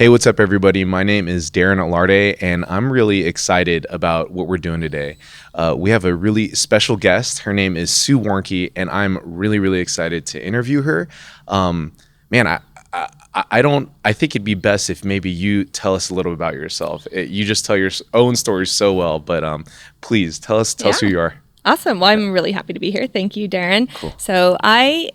Hey, what's up, everybody? My name is Darren Allarde, and I'm really excited about what we're doing today. We have a really special guest. Her name is Sue Warnke, and I'm really, really excited to interview her. I think it'd be best if maybe you tell us a little about yourself. You just tell your own story so well, but please tell us who you are. Awesome. Well, I'm really happy to be here. Thank you, Darren. Cool. So I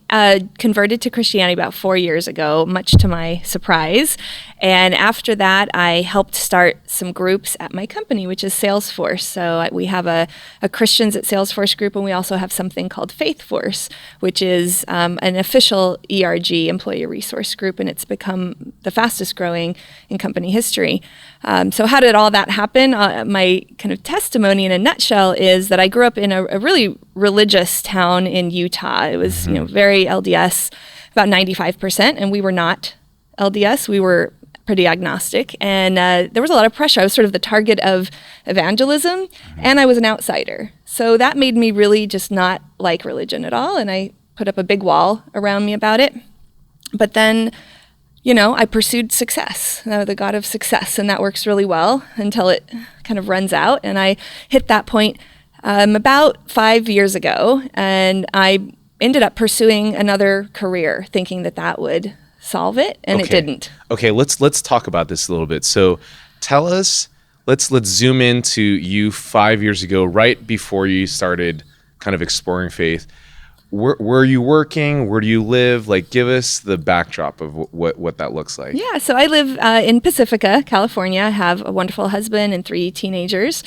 converted to Christianity about 4 years ago, much to my surprise. And after that, I helped start some groups at my company, which is Salesforce. So we have a Christians at Salesforce group, and we also have something called Faithforce, which is an official ERG, employee resource group, and it's become the fastest growing in company history. So how did all that happen? My kind of testimony in a nutshell is that I grew up in a really religious town in Utah. It was, very LDS, about 95%, and we were not LDS. We were pretty agnostic, and there was a lot of pressure. I was sort of the target of evangelism, and I was an outsider. So that made me really just not like religion at all, and I put up a big wall around me about it. But then, I pursued success, the God of success, and that works really well until it kind of runs out. And I hit that point about 5 years ago, and I ended up pursuing another career, thinking that would solve it, and It didn't. Okay, let's talk about this a little bit. So tell us, let's zoom into you 5 years ago, right before you started kind of exploring faith. Where are you working? Where do you live? Like, give us the backdrop of what that looks like. Yeah, so I live in Pacifica, California. I have a wonderful husband and 3 teenagers.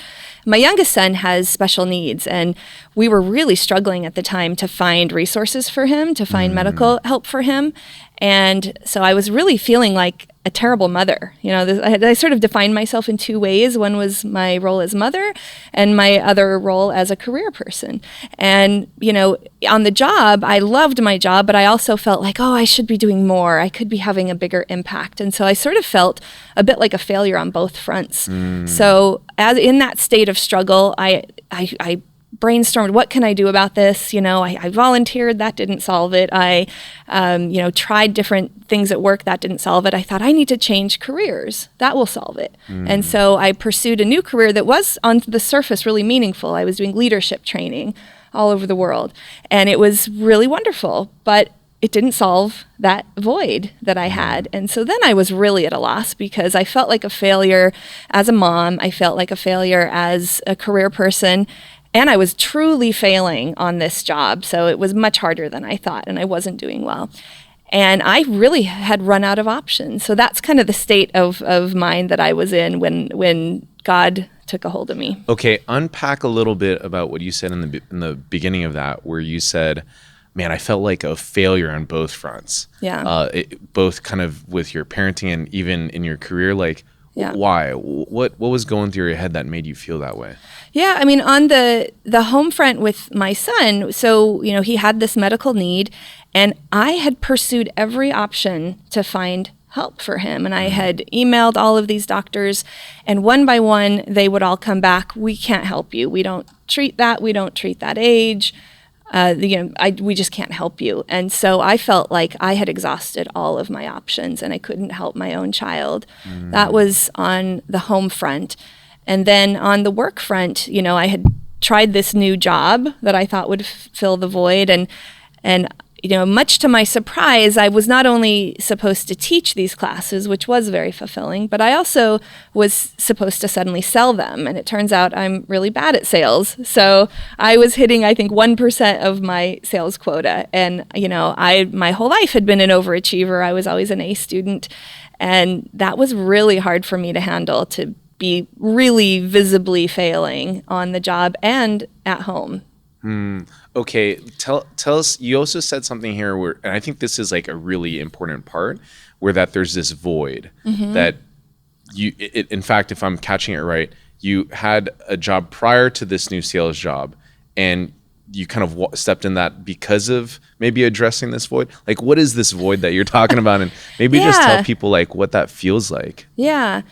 My youngest son has special needs, and we were really struggling at the time to find resources for him, to find medical help for him. And so I was really feeling like a terrible mother. I sort of defined myself in 2 ways. One was my role as mother and my other role as a career person. And, on the job, I loved my job, but I also felt like, I should be doing more. I could be having a bigger impact. And so I sort of felt a bit like a failure on both fronts. So in that state of struggle, I brainstormed, what can I do about this? I volunteered, that didn't solve it. I, tried different things at work, that didn't solve it. I thought I need to change careers, that will solve it. And so I pursued a new career that was on the surface really meaningful. I was doing leadership training all over the world, and it was really wonderful, but it didn't solve that void that I had. And so then I was really at a loss because I felt like a failure as a mom. I felt like a failure as a career person. And I was truly failing on this job. So it was much harder than I thought, and I wasn't doing well. And I really had run out of options. So that's kind of the state of mind that I was in when God took a hold of me. Okay, unpack a little bit about what you said in the beginning of that, where you said, man, I felt like a failure on both fronts. Yeah. Both kind of with your parenting and even in your career. Like, why? What was going through your head that made you feel that way? Yeah, I mean, on the home front with my son, so, he had this medical need, and I had pursued every option to find help for him. And I had emailed all of these doctors, and one by one, they would all come back, we can't help you. We don't treat that. We don't treat that age. We just can't help you. And so I felt like I had exhausted all of my options, and I couldn't help my own child. That was on the home front. And then on the work front, I had tried this new job that I thought would fill the void. And much to my surprise, I was not only supposed to teach these classes, which was very fulfilling, but I also was supposed to suddenly sell them. And it turns out I'm really bad at sales. So I was hitting, I think, 1% of my sales quota. And, my whole life had been an overachiever. I was always an A student. And that was really hard for me to handle, to be really visibly failing on the job and at home. Okay, tell us, you also said something here where, and I think this is like a really important part, where that there's this void that in fact, if I'm catching it right, you had a job prior to this new sales job, and you kind of stepped in that because of maybe addressing this void. Like, what is this void that you're talking about? And maybe just tell people like what that feels like. Yeah.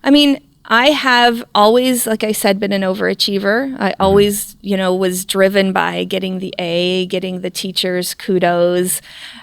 I mean, I have always, like I said, been an overachiever. I always, was driven by getting the A, getting the teachers kudos.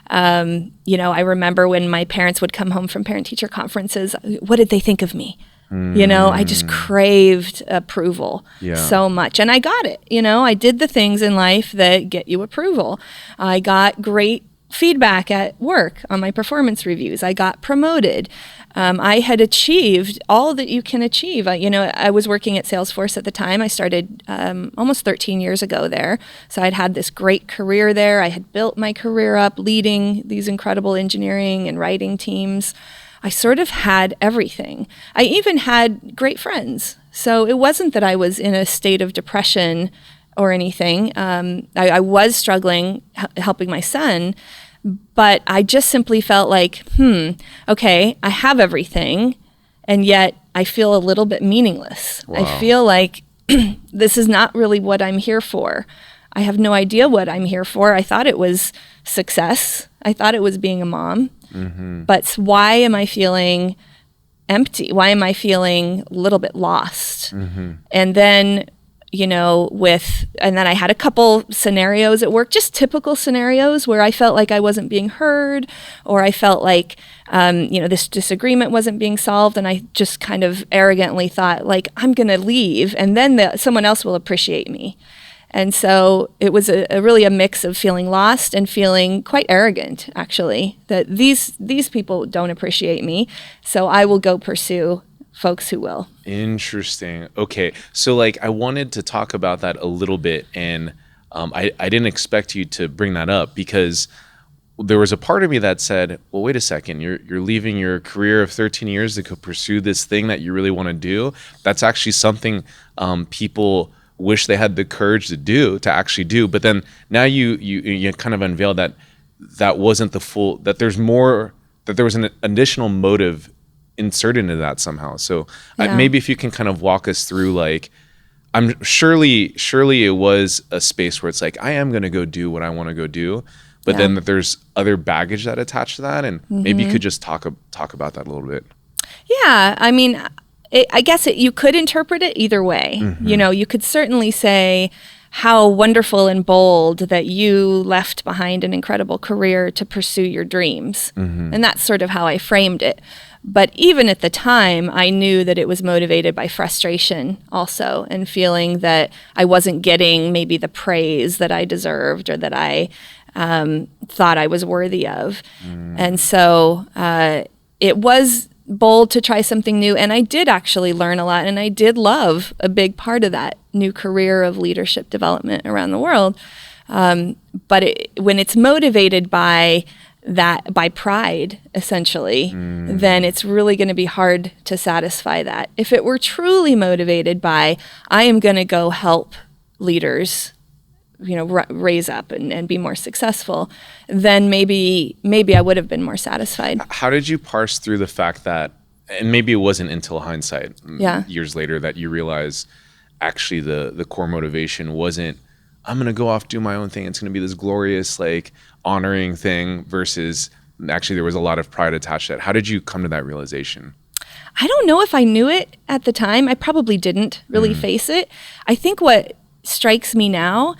I remember when my parents would come home from parent-teacher conferences, what did they think of me? I just craved approval so much. And I got it. I did the things in life that get you approval. I got great feedback at work on my performance reviews. I got promoted. I had achieved all that you can achieve. I was working at Salesforce at the time. I started almost 13 years ago there. So I'd had this great career there. I had built my career up leading these incredible engineering and writing teams. I sort of had everything. I even had great friends. So it wasn't that I was in a state of depression or anything. I was struggling helping my son, but I just simply felt like, okay, I have everything, and yet I feel a little bit meaningless. Wow. I feel like this is not really what I'm here for. I have no idea what I'm here for. I thought it was success. I thought it was being a mom. But why am I feeling empty? Why am I feeling a little bit lost? And then and then I had a couple scenarios at work, just typical scenarios where I felt like I wasn't being heard, or I felt like, this disagreement wasn't being solved. And I just kind of arrogantly thought, like, I'm going to leave and then someone else will appreciate me. And so it was really a mix of feeling lost and feeling quite arrogant, actually, that these people don't appreciate me. So I will go pursue folks who will. Interesting. Okay. So I wanted to talk about that a little bit, and I didn't expect you to bring that up because there was a part of me that said, well, wait a second, you're leaving your career of 13 years to go pursue this thing that you really want to do. That's actually something people wish they had the courage to actually do. But then now you kind of unveiled that wasn't the full, that there's more, that there was an additional motive inserted into that somehow. So maybe if you can kind of walk us through, I'm surely it was a space where it's like, I am going to go do what I want to go do, but then that there's other baggage that attached to that. And maybe you could just talk about that a little bit. Yeah. I mean, I guess you could interpret it either way. You could certainly say how wonderful and bold that you left behind an incredible career to pursue your dreams. And that's sort of how I framed it. But even at the time, I knew that it was motivated by frustration also, and feeling that I wasn't getting maybe the praise that I deserved or that I thought I was worthy of. And so it was bold to try something new. And I did actually learn a lot. And I did love a big part of that new career of leadership development around the world. But when it's motivated by pride, essentially, then it's really going to be hard to satisfy that. If it were truly motivated by, I am going to go help leaders, raise up and be more successful, then maybe I would have been more satisfied. How did you parse through the fact that, and maybe it wasn't until hindsight, years later, that you realize actually the core motivation wasn't, I'm going to go off, do my own thing. It's going to be this glorious, honoring thing, versus actually there was a lot of pride attached to that. How did you come to that realization? I don't know if I knew it at the time. I probably didn't really face it. I think what strikes me now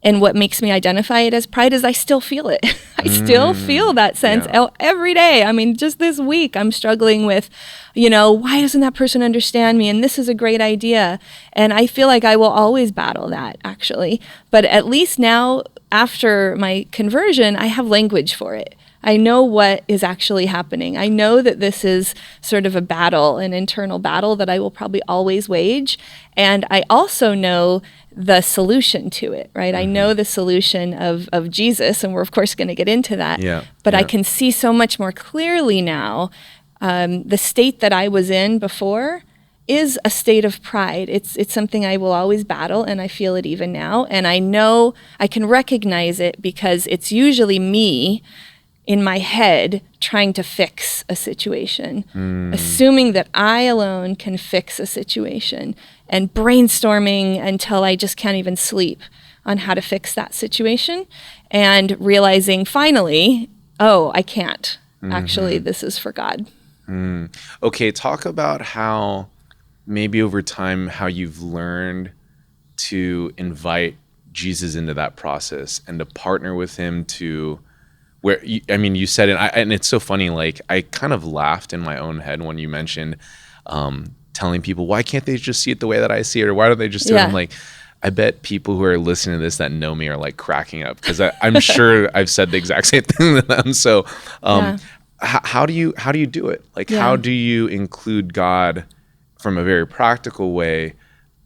and what makes me identify it as pride is I still feel it. I still feel that sense every day. I mean, just this week, I'm struggling with, why doesn't that person understand me? And this is a great idea. And I feel like I will always battle that, actually. But at least now, after my conversion, I have language for it. I know what is actually happening. I know that this is sort of a battle, an internal battle that I will probably always wage. And I also know the solution to it, right? I know the solution of Jesus, and we're of course going to get into that. But I can see so much more clearly now the state that I was in before is a state of pride. It's something I will always battle, and I feel it even now. And I know I can recognize it because it's usually me in my head trying to fix a situation, assuming that I alone can fix a situation, and brainstorming until I just can't even sleep on how to fix that situation, and realizing finally, oh, I can't. Actually, this is for God. Okay, talk about how maybe over time how you've learned to invite Jesus into that process and to partner with him to where, you said it, and it's so funny, like I kind of laughed in my own head when you mentioned telling people, why can't they just see it the way that I see it? Or why don't they just do it? I'm like, I bet people who are listening to this that know me are like cracking up because I'm sure I've said the exact same thing to them. So how do you do it? Like, how do you include God from a very practical way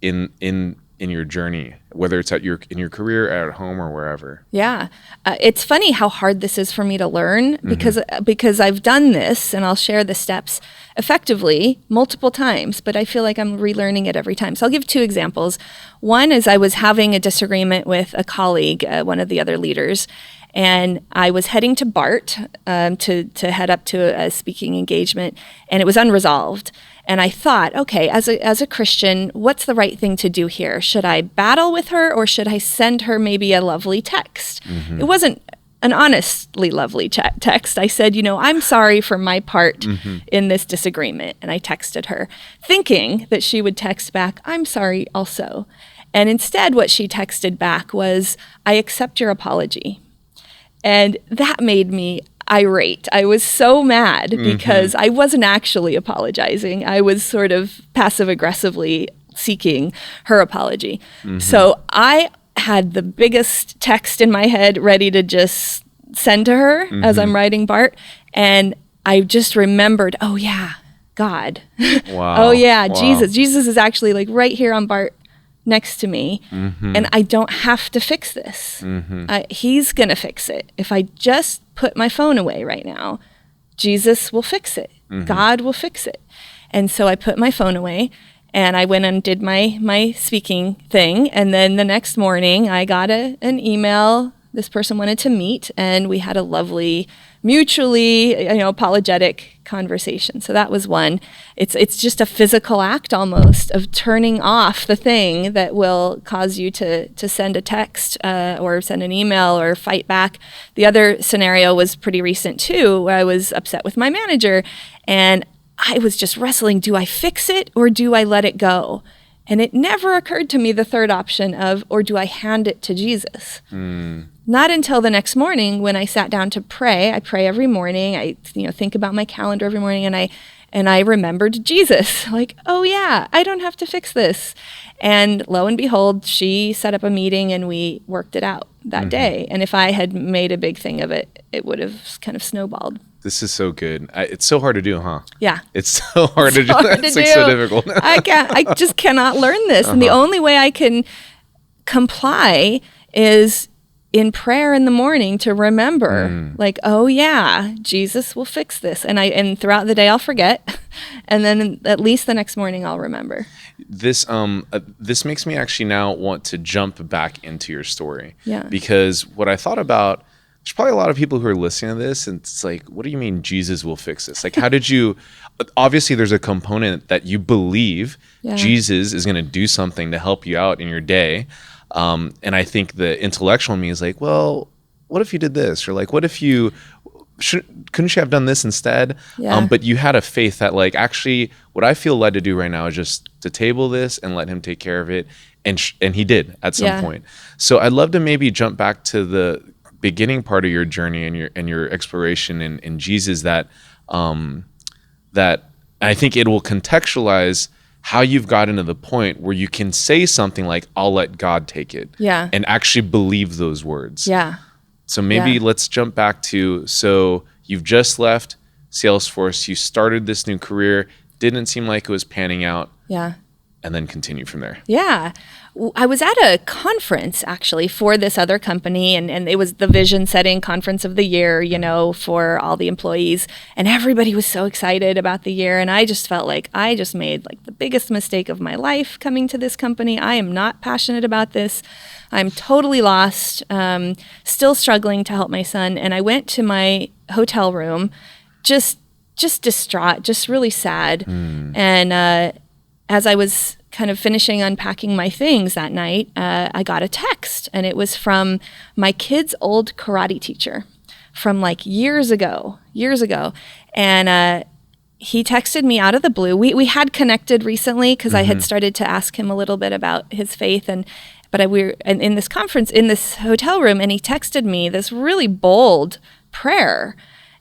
in your journey, whether it's in your career, at home, or wherever? Yeah. It's funny how hard this is for me to learn because I've done this, and I'll share the steps effectively multiple times, but I feel like I'm relearning it every time. So I'll give 2 examples. One is I was having a disagreement with a colleague, one of the other leaders, and I was heading to BART to head up to a speaking engagement, and it was unresolved. And I thought, okay, as a Christian, what's the right thing to do here? Should I battle with her, or should I send her maybe a lovely text? It wasn't an honestly lovely text. I said, I'm sorry for my part in this disagreement. And I texted her, thinking that she would text back, I'm sorry also. And instead, what she texted back was, I accept your apology. And that made me irate. I was so mad because I wasn't actually apologizing. I was sort of passive aggressively seeking her apology. So I had the biggest text in my head ready to just send to her as I'm writing BART. And I just remembered, oh yeah, God. Wow. Oh yeah, wow. Jesus. Jesus is actually like right here on BART next to me, and I don't have to fix this. He's gonna fix it. If I just put my phone away right now, Jesus will fix it. God will fix it. And so I put my phone away, and I went and did my speaking thing, and then the next morning I got an email. This person wanted to meet, and we had a lovely, mutually, apologetic conversation. So that was one. It's just a physical act almost of turning off the thing that will cause you to send a text or send an email or fight back. The other scenario was pretty recent too, where I was upset with my manager, and I was just wrestling. Do I fix it or do I let it go? And it never occurred to me the third option of, or do I hand it to Jesus? Not until the next morning when I sat down to pray. I pray every morning. I think about my calendar every morning, and I remembered Jesus. Like, oh yeah, I don't have to fix this. And lo and behold, she set up a meeting and we worked it out that day. And if I had made a big thing of it, it would have kind of snowballed. This is so good. It's so hard to do, huh? Yeah. It's so hard to do. It's like so difficult. I just cannot learn this. And the only way I can comply is in prayer in the morning to remember, like, oh yeah, Jesus will fix this. And throughout the day I'll forget. And then at least the next morning I'll remember. This makes me actually now want to jump back into your story. Yeah. Because what I thought about, there's probably a lot of people who are listening to this and it's like, what do you mean Jesus will fix this? Like, how did you, obviously there's a component that you believe Jesus is going to do something to help you out in your day. And I think the intellectual in me is like, well, what if you did this? Or like, what if you, couldn't you have done this instead? Yeah. But you had a faith that like, actually what I feel led to do right now is just to table this and let him take care of it. And he did at some point. So I'd love to maybe jump back to the beginning part of your journey and your exploration in Jesus that I think it will contextualize how you've gotten to the point where you can say something like, I'll let God take it. Yeah. And actually believe those words. Yeah. So maybe let's jump back to, so you've just left Salesforce, you started this new career, didn't seem like it was panning out. Yeah. And then continue from there. Yeah. I was at a conference actually for this other company, and it was the vision setting conference of the year, for all the employees, and everybody was so excited about the year. And I just felt like I just made like the biggest mistake of my life coming to this company. I am not passionate about this. I'm totally lost, still struggling to help my son. And I went to my hotel room, just distraught, just really sad. And, as I was kind of finishing unpacking my things that night, I got a text, and it was from my kid's old karate teacher from like years ago. And he texted me out of the blue. We had connected recently because I had started to ask him a little bit about his faith, but we were in this conference in this hotel room, and he texted me this really bold prayer,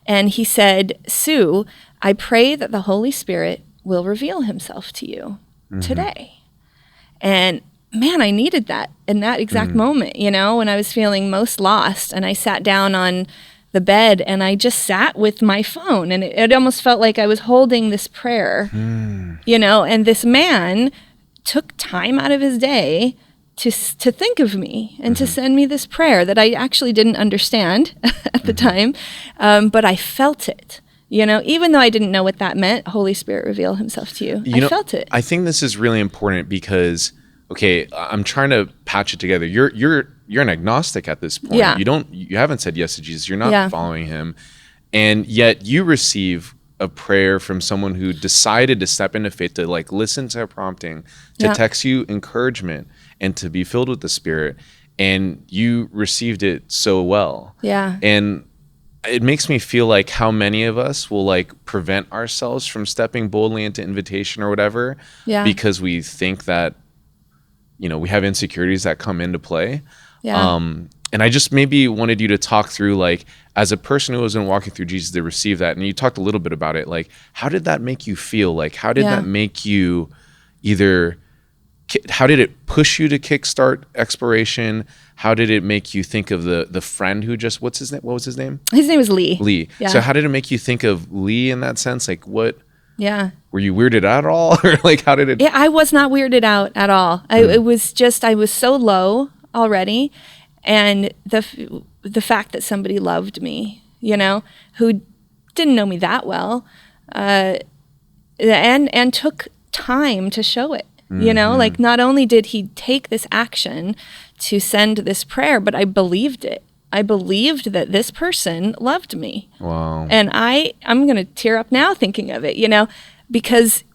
and he said, "Sue, I pray that the Holy Spirit will reveal himself to you today." And man, I needed that in that exact moment, when I was feeling most lost, and I sat down on the bed and I just sat with my phone, and it almost felt like I was holding this prayer, and this man took time out of his day to think of me and to send me this prayer that I actually didn't understand at the time, but I felt it. Even though I didn't know what that meant, Holy Spirit reveal himself to you. I felt it. I think this is really important because, okay, I'm trying to patch it together. You're an agnostic at this point. Yeah. You haven't said yes to Jesus. You're not following him. And yet you receive a prayer from someone who decided to step into faith, to like listen to a prompting, to text you encouragement, and to be filled with the Spirit. And you received it so well. Yeah. And it makes me feel like how many of us will like prevent ourselves from stepping boldly into invitation or whatever, because we think that, we have insecurities that come into play. Yeah. And I just maybe wanted you to talk through, like, as a person who wasn't walking through Jesus to receive that, and you talked a little bit about it, like, how did that make you feel? Like, how did that make you how did it push you to kickstart exploration? How did it make you think of the friend who just, what was his name? His name was Lee. Lee. Yeah. So how did it make you think of Lee in that sense? Like, what? Yeah. Were you weirded out at all? Or like, how did it? Yeah, I was not weirded out at all. It was just, I was so low already. And the fact that somebody loved me, who didn't know me that well, and took time to show it, like not only did he take this action to send this prayer, but I believed it. I believed that this person loved me. Wow. And I'm going to tear up now thinking of it, because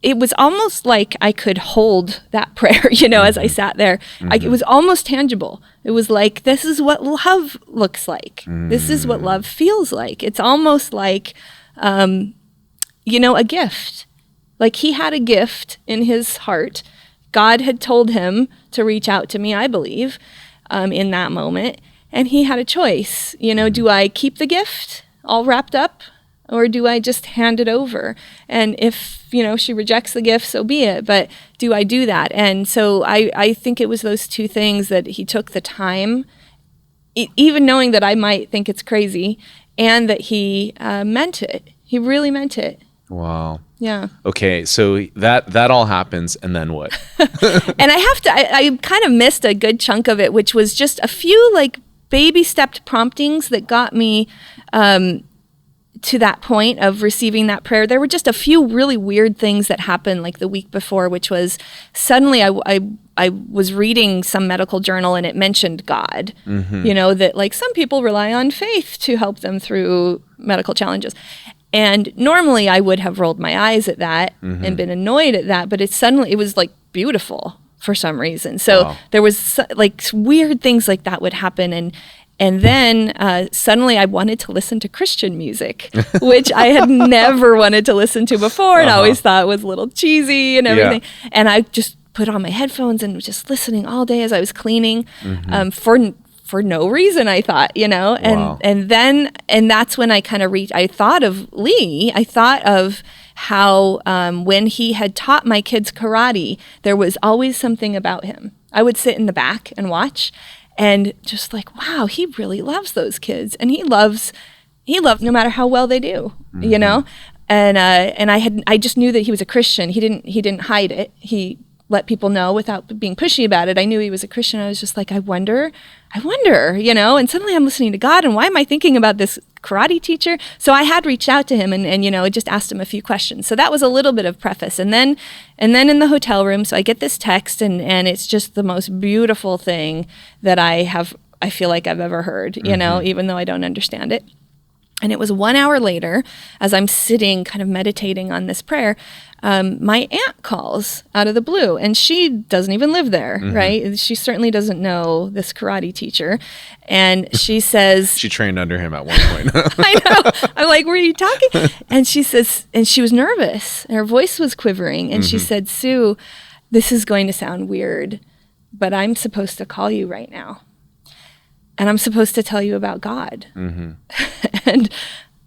it was almost like I could hold that prayer, as I sat there. It was almost tangible. It was like, this is what love looks like. This is what love feels like. It's almost like, a gift. Like he had a gift in his heart. God had told him to reach out to me, I believe, in that moment. And he had a choice. Do I keep the gift all wrapped up? Or do I just hand it over? And if, she rejects the gift, so be it. But do I do that? And so I think it was those two things, that he took the time, even knowing that I might think it's crazy, and that he meant it. He really meant it. Wow. Yeah. Okay, so that all happens, and then what? And I kind of missed a good chunk of it, which was just a few like baby stepped promptings that got me to that point of receiving that prayer. There were just a few really weird things that happened like the week before, which was suddenly I was reading some medical journal, and it mentioned God, that like some people rely on faith to help them through medical challenges. And normally I would have rolled my eyes at that and been annoyed at that, but it was like beautiful for some reason. So there was like weird things like that would happen. And then suddenly I wanted to listen to Christian music, which I had never wanted to listen to before, and I always thought was a little cheesy and everything. Yeah. And I just put on my headphones and was just listening all day as I was cleaning, for no reason, I thought, and that's when I kind of I thought of Lee. I thought of how when he had taught my kids karate, there was always something about him. I would sit in the back and watch, and just like, wow, he really loves those kids, and he loves no matter how well they do, And I just knew that he was a Christian. He didn't hide it. He let people know without being pushy about it. I knew he was a Christian. I was just like, I wonder, and suddenly I'm listening to God, and why am I thinking about this karate teacher? So I had reached out to him and just asked him a few questions. So that was a little bit of preface. And then in the hotel room, so I get this text, and it's just the most beautiful thing that I feel like I've ever heard, even though I don't understand it. And it was 1 hour later, as I'm sitting kind of meditating on this prayer, my aunt calls out of the blue, and she doesn't even live there, right? She certainly doesn't know this karate teacher. And she says... She trained under him at one point. I know. I'm like, were you talking? And she says, and she was nervous, and her voice was quivering. And she said, Sue, this is going to sound weird, but I'm supposed to call you right now. And I'm supposed to tell you about God.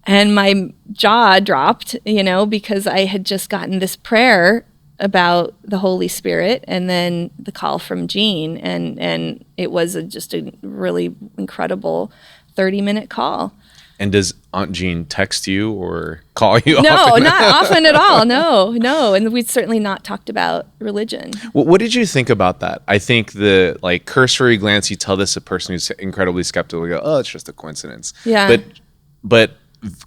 And my jaw dropped, because I had just gotten this prayer about the Holy Spirit and then the call from Jean. And it was just a really incredible 30-minute call. And does Aunt Jean text you or call you? No, often? Not often at all. No. And we'd certainly not talked about religion. What did you think about that? I think the cursory glance, you tell this to a person who's incredibly skeptical, you go, oh, it's just a coincidence. Yeah. But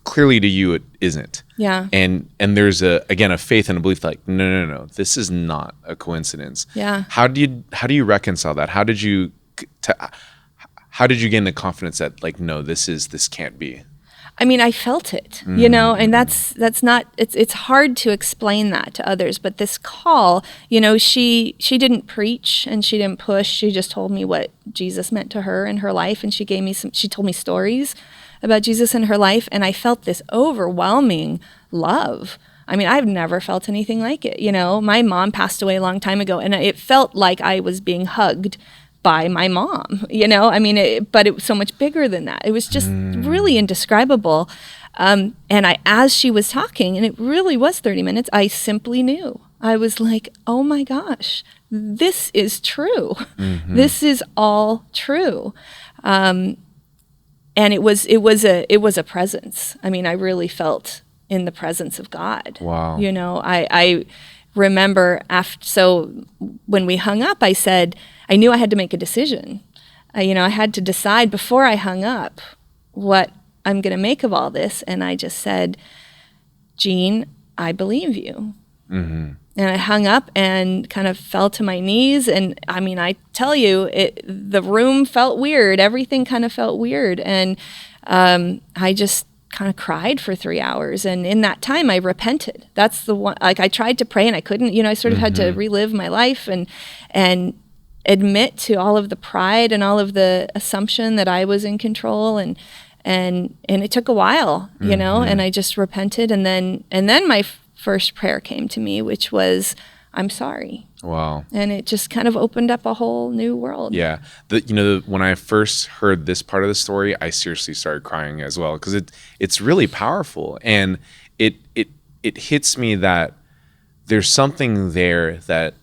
clearly to you, it isn't. Yeah. And there's a faith and a belief like, no, this is not a coincidence. Yeah. How do you reconcile that? How did you gain the confidence that no, this can't be? I mean, I felt it, and that's not, it's hard to explain that to others, but this call, she didn't preach and she didn't push. She just told me what Jesus meant to her in her life. And she told me stories about Jesus in her life. And I felt this overwhelming love. I mean, I've never felt anything like it. My mom passed away a long time ago, and it felt like I was being hugged by my mom, but it was so much bigger than that. It was just really indescribable. And as she was talking, and it really was 30 minutes, I simply knew. I was like, oh my gosh, this is true. This is all true. And it was a presence. I mean, I really felt in the presence of God. Wow. I remember so when we hung up, I said, I knew I had to make a decision. I had to decide before I hung up what I'm going to make of all this. And I just said, Jean, I believe you. And I hung up and kind of fell to my knees. And I mean, I tell you, the room felt weird. Everything kind of felt weird. And I just kind of cried for 3 hours. And in that time, I repented. That's the one, I tried to pray and I couldn't, I sort of had to relive my life and admit to all of the pride and all of the assumption that I was in control. And it took a while, and I just repented. And then my first prayer came to me, which was, I'm sorry. Wow. And it just kind of opened up a whole new world. Yeah. When I first heard this part of the story, I seriously started crying as well, because it's really powerful. And it hits me that there's something there that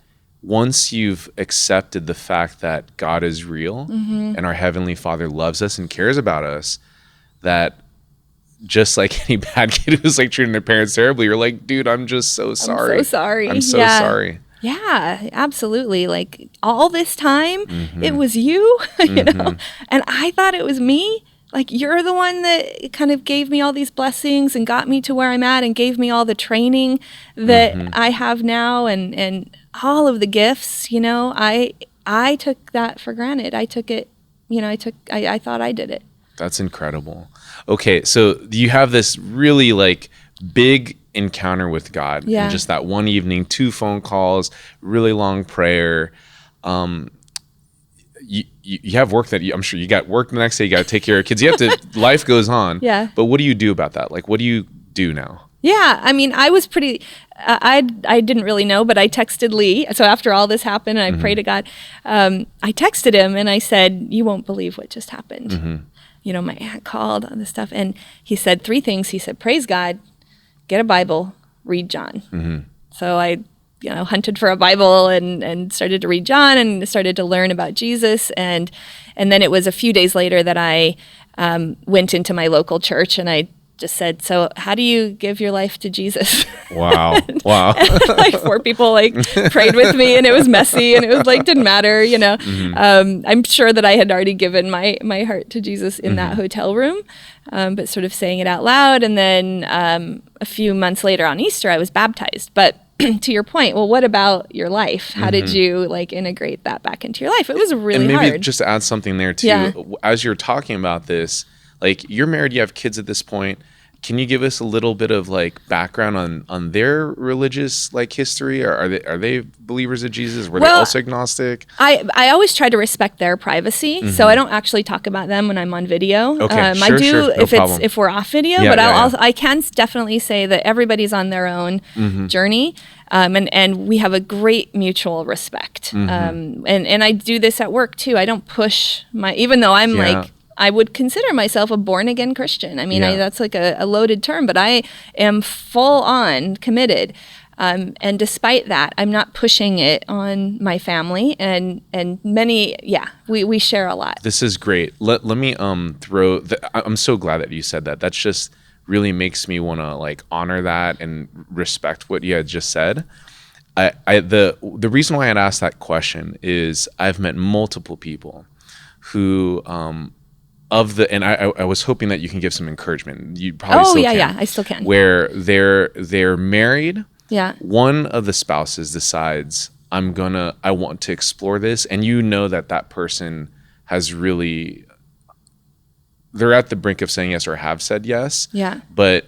once you've accepted the fact that God is real and our Heavenly Father loves us and cares about us, that just like any bad kid who's treating their parents terribly, you're like, dude, I'm just so sorry. I'm so sorry. I'm so sorry. Yeah, absolutely. Like all this time, it was you, and I thought it was me. Like, you're the one that kind of gave me all these blessings and got me to where I'm at and gave me all the training that I have now and all of the gifts, I took that for granted. I took it, I thought I did it. That's incredible. Okay, so you have this really big encounter with God. Yeah. And just that one evening, 2 phone calls, really long prayer. You have work I'm sure you got work the next day, you got to take care of kids. You have to, life goes on. Yeah. But what do you do about that? What do you do now? Yeah, I mean, I was pretty, I didn't really know, but I texted Lee. So after all this happened and I prayed to God, I texted him and I said, you won't believe what just happened. My aunt called on this stuff. And he said 3 things. He said, praise God, get a Bible, read John. So I hunted for a Bible and started to read John and started to learn about Jesus. And then it was a few days later that I went into my local church and I just said, so how do you give your life to Jesus? Wow. Wow. And 4 people prayed with me, and it was messy, and it was didn't matter, I'm sure that I had already given my heart to Jesus in that hotel room, but sort of saying it out loud. And then a few months later on Easter, I was baptized. But to your point, well, what about your life? How did you integrate that back into your life? It was really hard. And maybe just to add something there too, as you're talking about this, Like, you're married, you have kids at this point. Can you give us a little bit of like background on their religious like history? Or are they believers of Jesus? Were they also agnostic? I always try to respect their privacy, so I don't actually talk about them when I'm on video. Okay, I do sure, no problem. if we're off video, but I can definitely say that everybody's on their own journey, and we have a great mutual respect. And I do this at work too. I don't push even though I'm like, I would consider myself a born-again Christian. I mean, that's like a loaded term, but I am full-on committed. And despite that, I'm not pushing it on my family. And many, we share a lot. This is great. Let me throw... I'm so glad that you said that. That's just really makes me want to like honor that and respect what you had just said. The reason why I'd asked that question is I've met multiple people who... and I was hoping that you can give some encouragement. You probably still can. I still can. Where they're married. Yeah. One of the spouses decides I want to explore this, and you know that person has really, they're at the brink of saying yes or have said yes. Yeah. But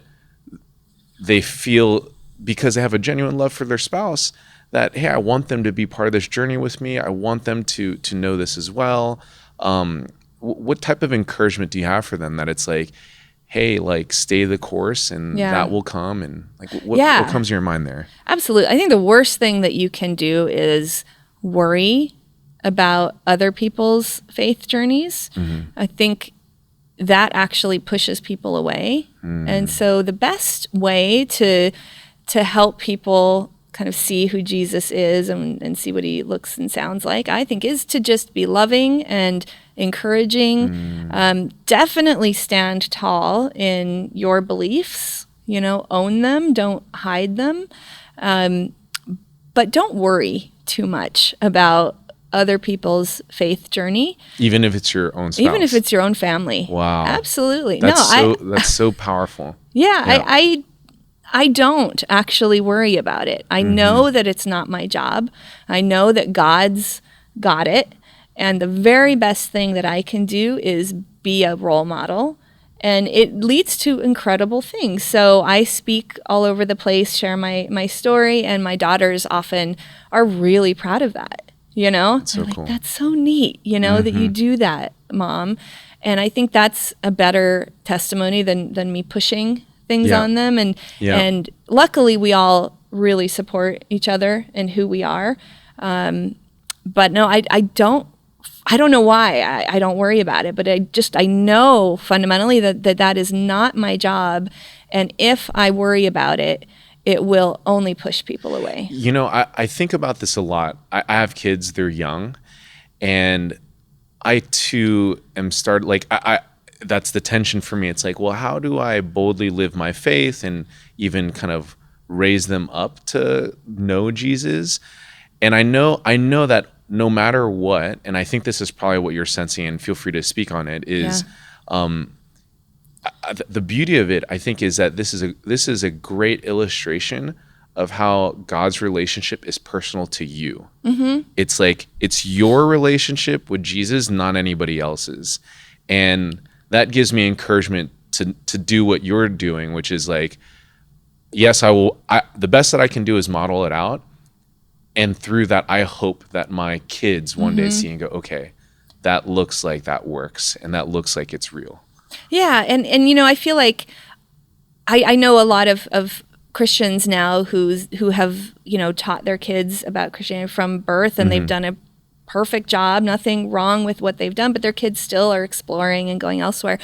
they feel, because they have a genuine love for their spouse, that, hey, I want them to be part of this journey with me. I want them to know this as well. What type of encouragement do you have for them, that it's like, hey, like, stay the course and that will come? And like, what comes to your mind there? Absolutely. I think the worst thing that you can do is worry about other people's faith journeys. I think that actually pushes people away. And so the best way to help people kind of see who Jesus is and see what he looks and sounds like, I think, is to just be loving and encouraging. Definitely stand tall in your beliefs, own them, don't hide them. But don't worry too much about other people's faith journey. Even if it's your own spouse. Even if it's your own family. Wow. Absolutely. That's so powerful. Yeah. I don't actually worry about it. I know that it's not my job. I know that God's got it. And the very best thing that I can do is be a role model. And it leads to incredible things. So I speak all over the place, share my story, and my daughters often are really proud of that. That's so like, cool. That's so neat, that you do that, Mom. And I think that's a better testimony than me pushing things on them. And luckily we all really support each other and who we are. But no, I don't know why I don't worry about it, but I know fundamentally that is not my job. And if I worry about it, it will only push people away. I think about this a lot. I have kids, they're young, and I too am that's the tension for me. It's like, well, how do I boldly live my faith and even kind of raise them up to know Jesus? And I know that no matter what, and I think this is probably what you're sensing, and feel free to speak on it, is the beauty of it, I think, is that this is a great illustration of how God's relationship is personal to you. It's like, it's your relationship with Jesus, not anybody else's. And that gives me encouragement to do what you're doing, which is like, yes, the best that I can do is model it out. And through that, I hope that my kids one day see and go, okay, that looks like that works. And that looks like it's real. Yeah. And I feel like I know a lot of Christians now who have, taught their kids about Christianity from birth, and they've done a perfect job, nothing wrong with what they've done, but their kids still are exploring and going elsewhere.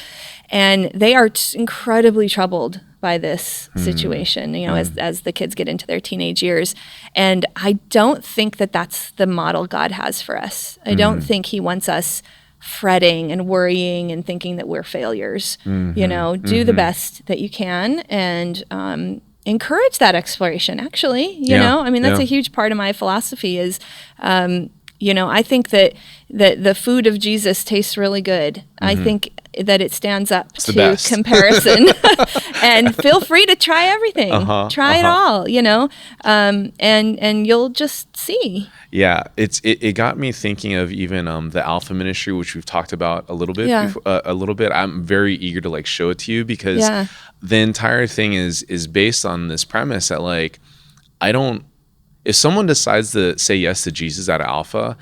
And they are incredibly troubled by this situation, as the kids get into their teenage years. And I don't think that that's the model God has for us. I don't think he wants us fretting and worrying and thinking that we're failures. Do the best that you can, and encourage that exploration, actually. That's a huge part of my philosophy is, I think that the food of Jesus tastes really good. I think that it stands up It's the to best. comparison. And feel free to try everything. Try it all, and you'll just see. Yeah, it got me thinking of even the Alpha ministry, which we've talked about a little bit. I'm very eager to like show it to you because the entire thing is based on this premise that like if someone decides to say yes to Jesus at Alpha,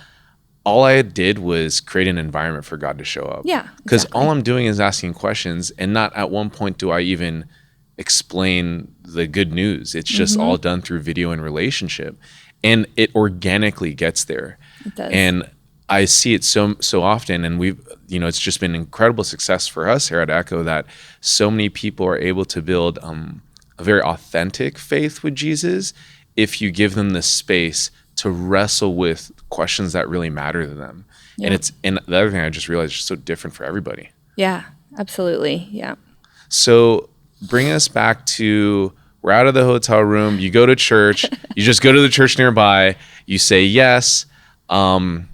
all I did was create an environment for God to show up. Yeah, because all I'm doing is asking questions, and not at one point do I even explain the good news. It's just all done through video and relationship. And it organically gets there. It does. And I see it so often, and it's just been incredible success for us here at Echo that so many people are able to build a very authentic faith with Jesus if you give them the space to wrestle with questions that really matter to them. Yeah. And the other thing I just realized is just so different for everybody. Yeah, absolutely. Yeah. So bring us back to, we're out of the hotel room. You go to church. You just go to the church nearby. You say yes. And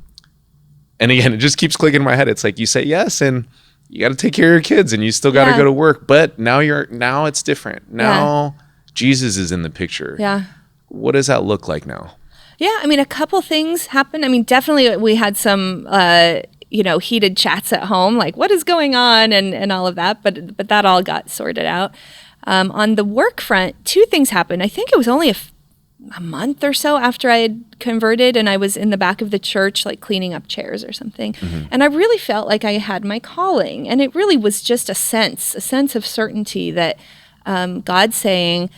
again, it just keeps clicking in my head. It's like you say yes, and you got to take care of your kids, and you still got to go to work. But now it's different. Now Jesus is in the picture. Yeah. What does that look like now? Yeah, I mean, a couple things happened. I mean, definitely we had some heated chats at home, like what is going on and all of that. But that all got sorted out. On the work front, two things happened. I think it was only a month or so after I had converted, and I was in the back of the church, like cleaning up chairs or something. And I really felt like I had my calling. And it really was just a sense of certainty that God saying,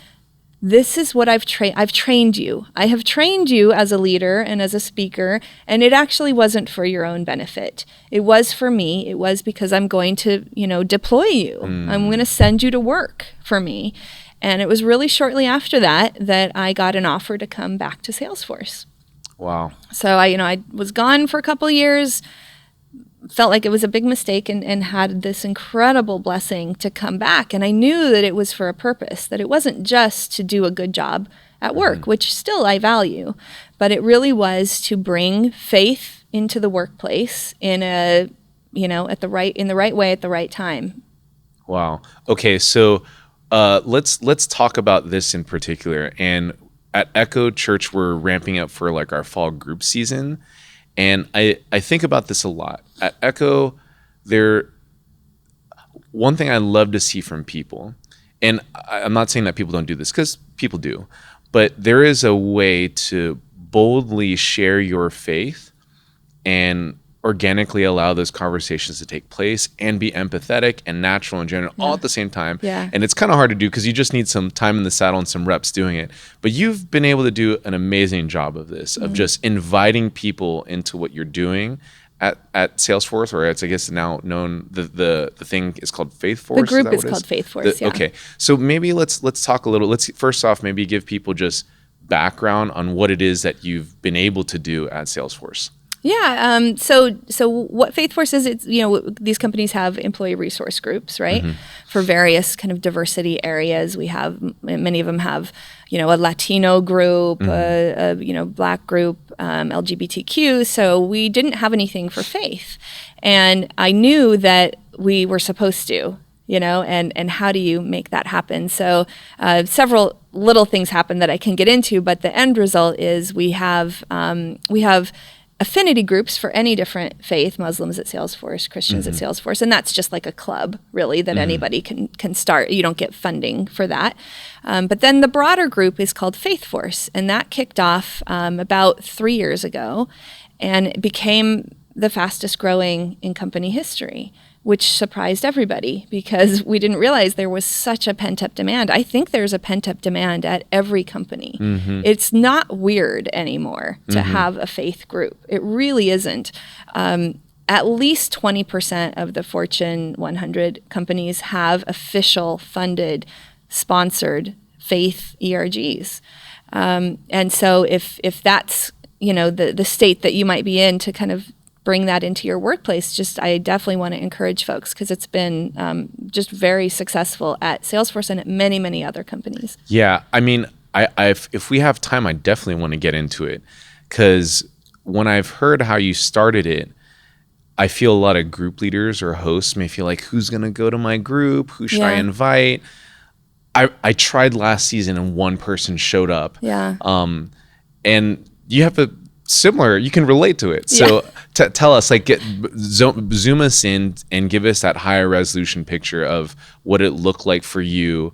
this is what I've trained you. I have trained you as a leader and as a speaker, and it actually wasn't for your own benefit. It was for me. It was because I'm going to, deploy you. I'm going to send you to work for me. And it was really shortly after that I got an offer to come back to Salesforce. Wow. So I was gone for a couple of years, felt like it was a big mistake, and had this incredible blessing to come back. And I knew that it was for a purpose, that it wasn't just to do a good job at work, which still I value, but it really was to bring faith into the workplace in the right way at the right time. Wow. Okay. So let's talk about this in particular. And at Echo.Church, we're ramping up for like our fall group season. And I think about this a lot. At Echo, one thing I love to see from people, and I'm not saying that people don't do this, because people do, but there is a way to boldly share your faith and organically allow those conversations to take place and be empathetic and natural and genuine all at the same time. Yeah. And it's kind of hard to do because you just need some time in the saddle and some reps doing it. But you've been able to do an amazing job of this, of just inviting people into what you're doing at Salesforce, or it's, I guess, now known, the thing is called Faithforce. The group is called Faithforce, yeah. Okay. So maybe let's talk a little, let's first off maybe give people just background on what it is that you've been able to do at Salesforce. Yeah. So what Faithforce is, it's, these companies have employee resource groups, right? For various kind of diversity areas. Many of them have, a Latino group, a Black group, LGBTQ. So we didn't have anything for faith. And I knew that we were supposed to, and how do you make that happen? So several little things happen that I can get into, but the end result is we have affinity groups for any different faith, Muslims at Salesforce, Christians at Salesforce, and that's just like a club, really, that anybody can start. You don't get funding for that. But then the broader group is called Faithforce, and that kicked off about 3 years ago, and it became the fastest growing in company history, which surprised everybody because we didn't realize there was such a pent-up demand. I think there's a pent-up demand at every company. It's not weird anymore to have a faith group. It really isn't. At least 20% of the Fortune 100 companies have official, funded, sponsored faith ERGs. And so if that's, the state that you might be in, to kind of bring that into your workplace, I definitely want to encourage folks, because it's been just very successful at Salesforce and at many, many other companies. Yeah, I mean, if we have time, I definitely want to get into it, because when I've heard how you started it, I feel a lot of group leaders or hosts may feel like, who's going to go to my group? Who should I invite? I tried last season and one person showed up. Yeah. And you have you can relate to it. So tell us, like, zoom us in and give us that higher resolution picture of what it looked like for you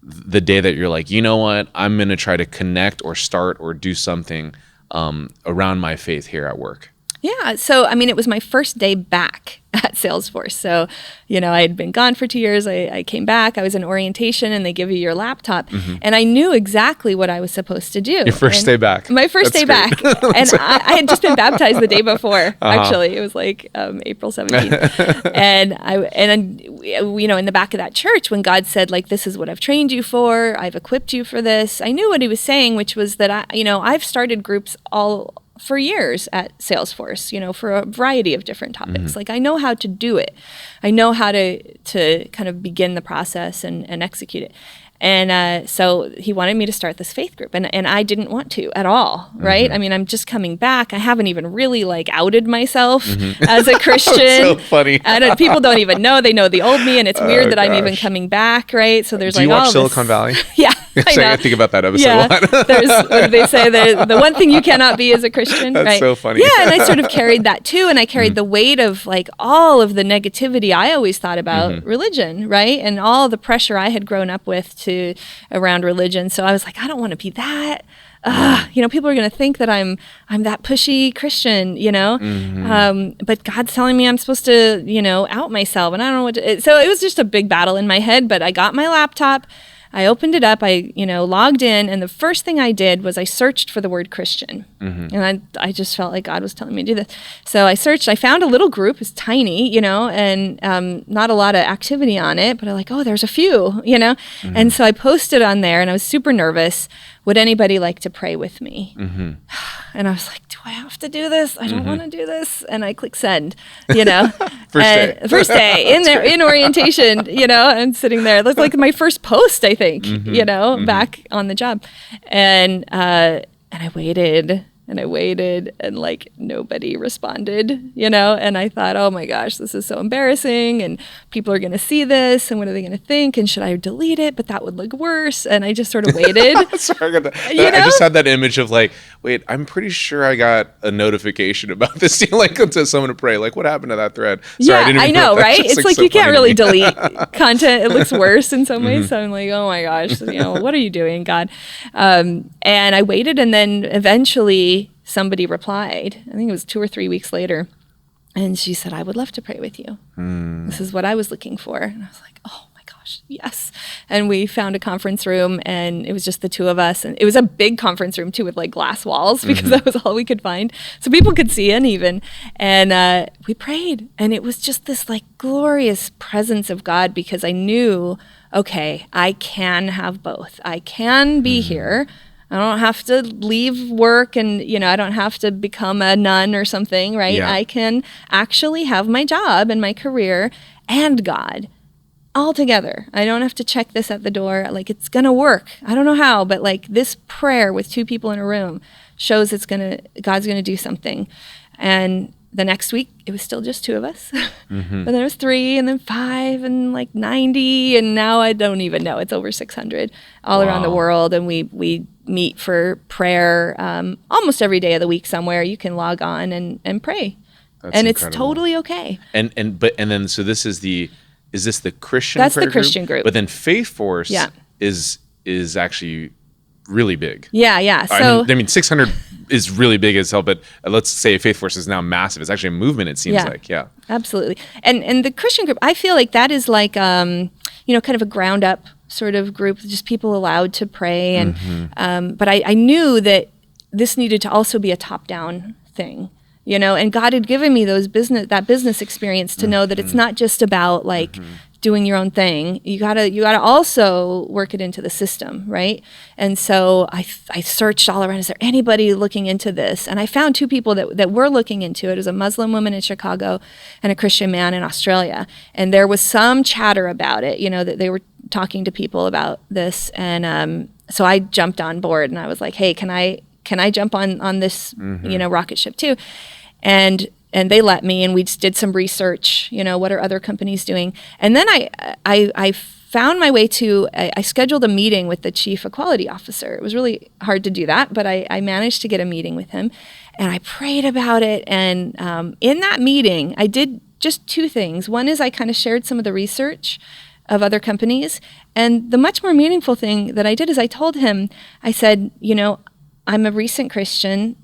the day that you're like, you know what, I'm going to try to connect or start or do something around my faith here at work. Yeah. So, I mean, it was my first day back at Salesforce. So, I had been gone for 2 years. I came back. I was in orientation and they give you your laptop. And I knew exactly what I was supposed to do. Your first day back. My first day back. And I had just been baptized the day before, actually. It was like April 17th. and in the back of that church, when God said, like, this is what I've trained you for, I've equipped you for this, I knew what he was saying, which was that I've started groups for years at Salesforce, for a variety of different topics. Like, I know how to do it. I know how to kind of begin the process and execute it. And so he wanted me to start this faith group, and I didn't want to at all, right? I mean, I'm just coming back. I haven't even really outed myself as a Christian. That's so funny. And people don't even know. They know the old me, and it's weird that I'm even coming back, right? So there's Do you watch Silicon Valley? Yeah. I think about that episode a lot. There's, what do they say? The one thing you cannot be is a Christian. That's right? so funny. Yeah, and I sort of carried that too, and I carried the weight of all of the negativity I always thought about religion, right? And all the pressure I had grown up with around religion. So I was like, I don't want to be that. People are going to think that I'm that pushy Christian, but God's telling me I'm supposed to, out myself, and I don't know what to. So it was just a big battle in my head. But I got my laptop. I opened it up, I logged in, and the first thing I did was I searched for the word Christian. And I just felt like God was telling me to do this. So I searched, I found a little group, it's tiny, and not a lot of activity on it, but I'm like, oh, there's a few, And so I posted on there, and I was super nervous. Would anybody like to pray with me? And I was like, do I have to do this? I don't want to do this. And I click send, First day in orientation, I'm sitting there. That's like my first post, I think, back on the job. And I waited and nobody responded, and I thought, oh my gosh, this is so embarrassing, and people are going to see this, and what are they going to think, and should I delete it? But that would look worse. And I just sort of waited. Sorry, I just had that image of wait, I'm pretty sure I got a notification about this. To someone to pray. What happened to that thread? Sorry, I know, right? It's so you can't really delete content. It looks worse in some ways. So I'm like, oh my gosh, what are you doing, God? And I waited, and then eventually somebody replied. I think it was 2 or 3 weeks later. And she said, I would love to pray with you. This is what I was looking for. And I was like, oh my gosh, yes. And we found a conference room, and it was just the two of us. And it was a big conference room too, with glass walls, because that was all we could find. So people could see in even. And we prayed. And it was just this glorious presence of God, because I knew, okay, I can have both. I can be here. I don't have to leave work, and, I don't have to become a nun or something, right? Yeah. I can actually have my job and my career and God all together. I don't have to check this at the door. It's going to work. I don't know how, but this prayer with 2 people in a room shows God's going to do something. And the next week, it was still just 2 of us. But then it was 3, and then 5, and 90, and now I don't even know. It's over 600 all around the world, and we meet for prayer almost every day of the week somewhere. You can log on and pray. That's and incredible. It's totally okay. And then so this is this the Christian? That's prayer the Christian group. But then Faithforce is actually really big. Yeah. So I mean 600 is really big as hell, but let's say Faithforce is now massive. It's actually a movement, it seems like. Yeah. Absolutely. And the Christian group, I feel like that is kind of a ground up sort of group, just people allowed to pray. And but I knew that this needed to also be a top down thing. And God had given me that business experience to know that it's not just about doing your own thing. You gotta also work it into the system, right? And so I searched all around. Is there anybody looking into this? And I found 2 people that were looking into it. It was a Muslim woman in Chicago and a Christian man in Australia. And there was some chatter about it, that they were talking to people about this. And so I jumped on board, and I was like, hey, can I jump on this, rocket ship too? And and they let me, and we just did some research, what are other companies doing? And then I found my way to, I scheduled a meeting with the chief equality officer. It was really hard to do that, but I managed to get a meeting with him, and I prayed about it. And in that meeting, I did just two things. One is I kind of shared some of the research of other companies. And the much more meaningful thing that I did is I told him, I said, I'm a recent Christian.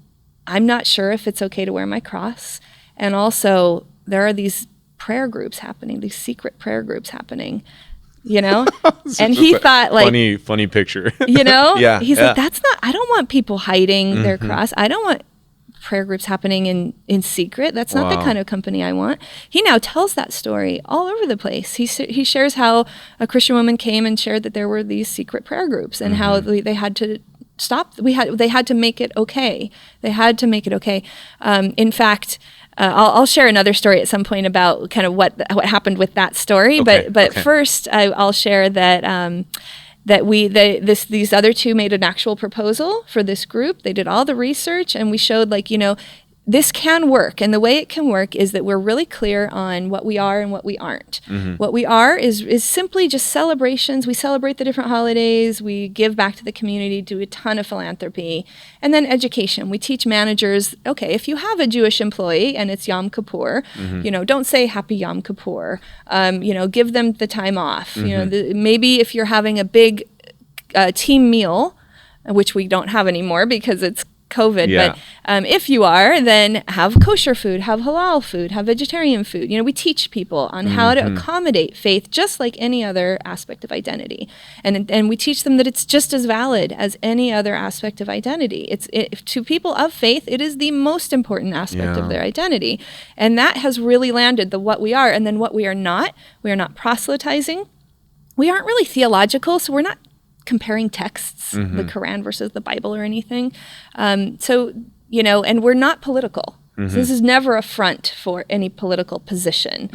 I'm not sure if it's okay to wear my cross. And also, there are these prayer groups happening, these secret prayer groups happening, and he thought like... Funny picture. Yeah, he's like, that's not... I don't want people hiding their cross. I don't want prayer groups happening in secret. That's not the kind of company I want. He now tells that story all over the place. He shares how a Christian woman came and shared that there were these secret prayer groups and how they had to stop. They had to make it okay. They had to make it okay. In fact, I'll share another story at some point about kind of what happened with that story. Okay, but first, I'll share that these other two made an actual proposal for this group. They did all the research, and we showed this can work. And the way it can work is that we're really clear on what we are and what we aren't. What we are is simply just celebrations. We celebrate the different holidays. We give back to the community, do a ton of philanthropy. And then education. We teach managers, okay, if you have a Jewish employee and it's Yom Kippur, don't say Happy Yom Kippur. Give them the time off. Maybe if you're having a big team meal, which we don't have anymore because it's COVID, but if you are, then have kosher food, have halal food, have vegetarian food. We teach people on how to accommodate faith just like any other aspect of identity. And we teach them that it's just as valid as any other aspect of identity. To people of faith, it is the most important aspect of their identity. And that has really landed what we are. And then what we are not proselytizing. We aren't really theological, so we're not comparing texts, the Quran versus the Bible or anything. And we're not political. So this is never a front for any political position.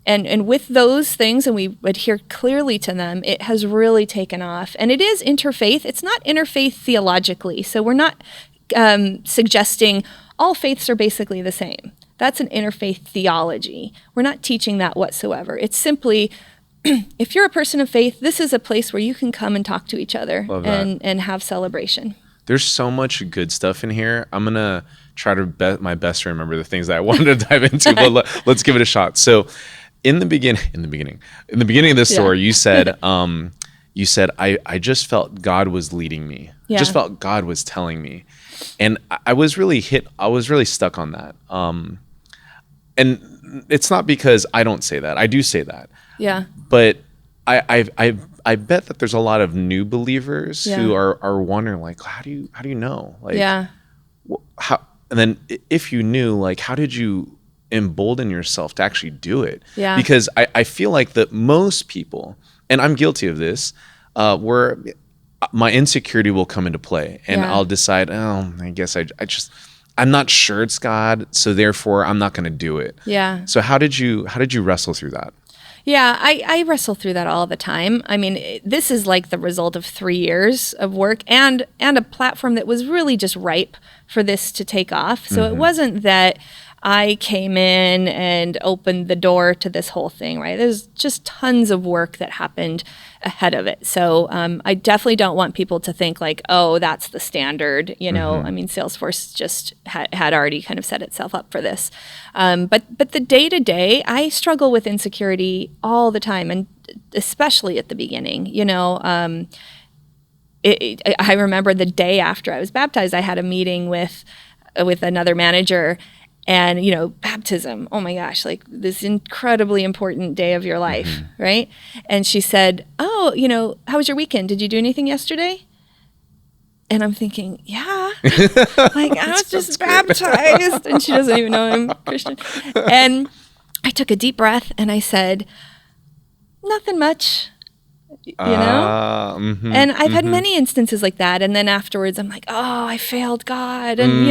And with those things, and we adhere clearly to them, it has really taken off. And it is interfaith. It's not interfaith theologically. So we're not suggesting all faiths are basically the same. That's an interfaith theology. We're not teaching that whatsoever. It's simply... if you're a person of faith, this is a place where you can come and talk to each other and have celebration. There's so much good stuff in here. I'm going to try to my best to remember the things that I wanted to dive into, but let's give it a shot. So in the beginning of this story, you said, I just felt God was leading me. Yeah. Just felt God was telling me. And I was really stuck on that. And it's not because I don't say that. I do say that. Yeah. But I bet that there's a lot of new believers who are wondering, like, how do you know? Like, how? And then if you knew, like, how did you embolden yourself to actually do it? Yeah. Because I feel like that most people, and I'm guilty of this, where my insecurity will come into play, and I'll decide, I guess I'm not sure it's God, so therefore I'm not going to do it. Yeah. So how did you wrestle through that? Yeah, I wrestle through that all the time. I mean, this is like the result of 3 years of work and a platform that was really just ripe for this to take off. So it wasn't that I came in and opened the door to this whole thing, right? There's just tons of work that happened ahead of it. So I definitely don't want people to think like, oh, that's the standard. I mean, Salesforce just had already kind of set itself up for this. But the day-to-day, I struggle with insecurity all the time, and especially at the beginning. I remember the day after I was baptized, I had a meeting with another manager. And, baptism, oh my gosh, like this incredibly important day of your life, right? And she said, oh, how was your weekend? Did you do anything yesterday? And I'm thinking, yeah, like I was just baptized. And she doesn't even know I'm Christian. And I took a deep breath and I said, nothing much. And I've had many instances like that. And then afterwards I'm like, oh, I failed God. And,